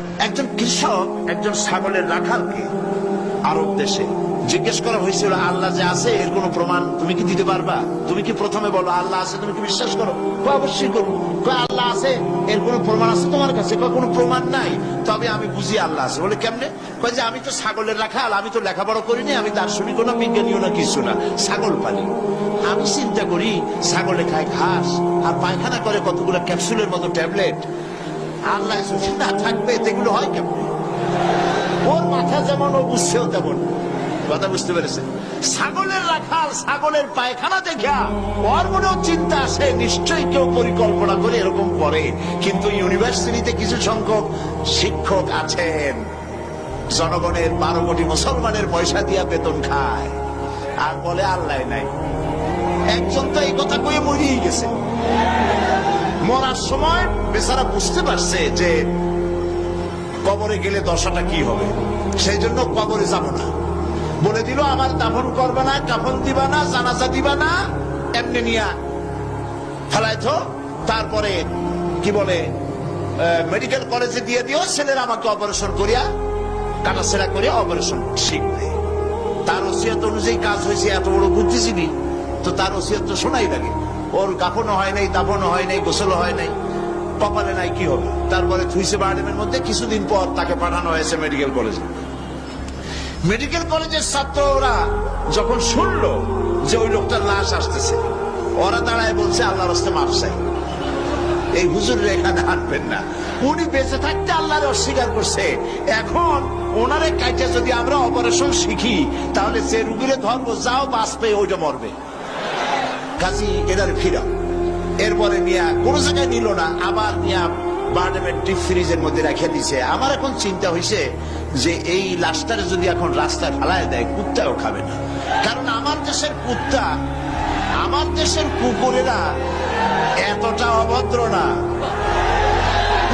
একজন কৃষক একজন ছাগলের রাখালকে আরব দেশে জিজ্ঞেস করা হয়েছিল, আল্লাহ যে আছে এর কোন প্রমাণ তুমি কি দিতে পারবা? তুমি কি প্রথমে বলো আল্লাহ আছে, তুমি কি বিশ্বাস করো? অবশ্যই করবো। আল্লাহ আছে এর কোন প্রমাণ আছে তোমার কাছে? কোনো প্রমাণ নাই, তবে আমি বুঝি আল্লাহ আছে। বলে কেমনে? যে আমি তো ছাগলের রাখাল, আমি তো লেখাপড়া করিনি, আমি দার্শনিকও না বিজ্ঞানীও না কিছু না, ছাগল পালি। আমি চিন্তা করি ছাগলে খায় ঘাস আর পায়খানা করে কতগুলো ক্যাপসুলের মতো ট্যাবলেট। আল্লাহ না থাকবে এগুলো হয় কেমন? ওর মাথা যেমন ও বুঝছেও তেমন। কথা বুঝতে পেরেছে? ছাগলের রাখাল ছাগলের পায়খানা দেখা ওর মনেও চিন্তা আসে, নিশ্চয়ই কেউ পরিকল্পনা করে এরকম করে। কিন্তু ইউনিভার্সিটিতে কিছু সংখ্যক শিক্ষক আছেন জনগণের 12 কোটি মুসলমানের পয়সা দিয়া বেতন খায় আর বলে আল্লাহ নাই। একজন তো এই কথা কয়ে মরিয়ে গেছে। মরার সময় বেচারা বুঝতে পারছে যে কবরে গেলে দশাটা কি হবে, সেই জন্য কবরে যাব না। বলে দিল আমার দাফন করবে না, কাফন দিবা না, জানাজা দিবা না, এমনি নিয়া ফেলাইতো। তারপরে কি বলে মেডিকেল কলেজে দিয়ে দিও, ছেলেরা আমাকে অপারেশন করিয়া কাটাছেড়া করে অপারেশন শিখবে। তার ওসিয়ত অনুযায়ী কাজ হয়েছে। এত বড় বুদ্ধিজীবী, তো তার ওসিয়ত তো শোনাই লাগে। ওর কাফনও হয় নাই, দাফনও হয় নাই, গোসলও হয় নাই, কপালে নাই, কি হবে? তারপরে থুইছে বার্ডেমের মধ্যে। কিছুদিন পর তাকে পাঠানো হয়েছে মেডিকেল কলেজে। মেডিকেল কলেজের ছাত্ররা যখন শুনলো যে ওই লোকটার লাশ আসতেছে, ওরা দাঁড়ায় বলছে আল্লাহর রাস্তে মাফ চাই, এই হুজুরের এখানে আনবেন না। উনি বেঁচে থাকতে আল্লাহর অস্বীকার করছে। এখন ওনারে কাইটে যদি আমরা অপারেশন শিখি, তাহলে যে রুগীরে ধরবো যাও বাঁচবে, ওইটা মরবে। কাজী এদের ফিরাও। এরপরে নিয়া কোনো জায়গায় নিল না, আবার নিয়া বার্ডেমের ডিপ ফ্রিজের মধ্যে রেখে দিছে। আমার এখন চিন্তা হয়েছে যে এই লাশটারে যদি এখন রাস্তায় ফেলায় দেয়, কুত্তাও খাবে না। কারণ আমার দেশের কুত্তা, আমার দেশের কুকুরেরা এতটা অভদ্র না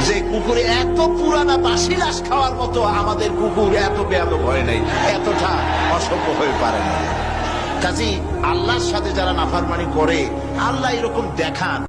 যে কুকুরে এত পুরানা বাসি লাশ খাওয়ার মতো আমাদের কুকুর এত বেয়াদব হয় নাই, এতটা অসভ্য হয়ে পারে না। কাজী আল্লাহর সাথে যারা নাফরমানি করে, আল্লাহ এরকম দেখান।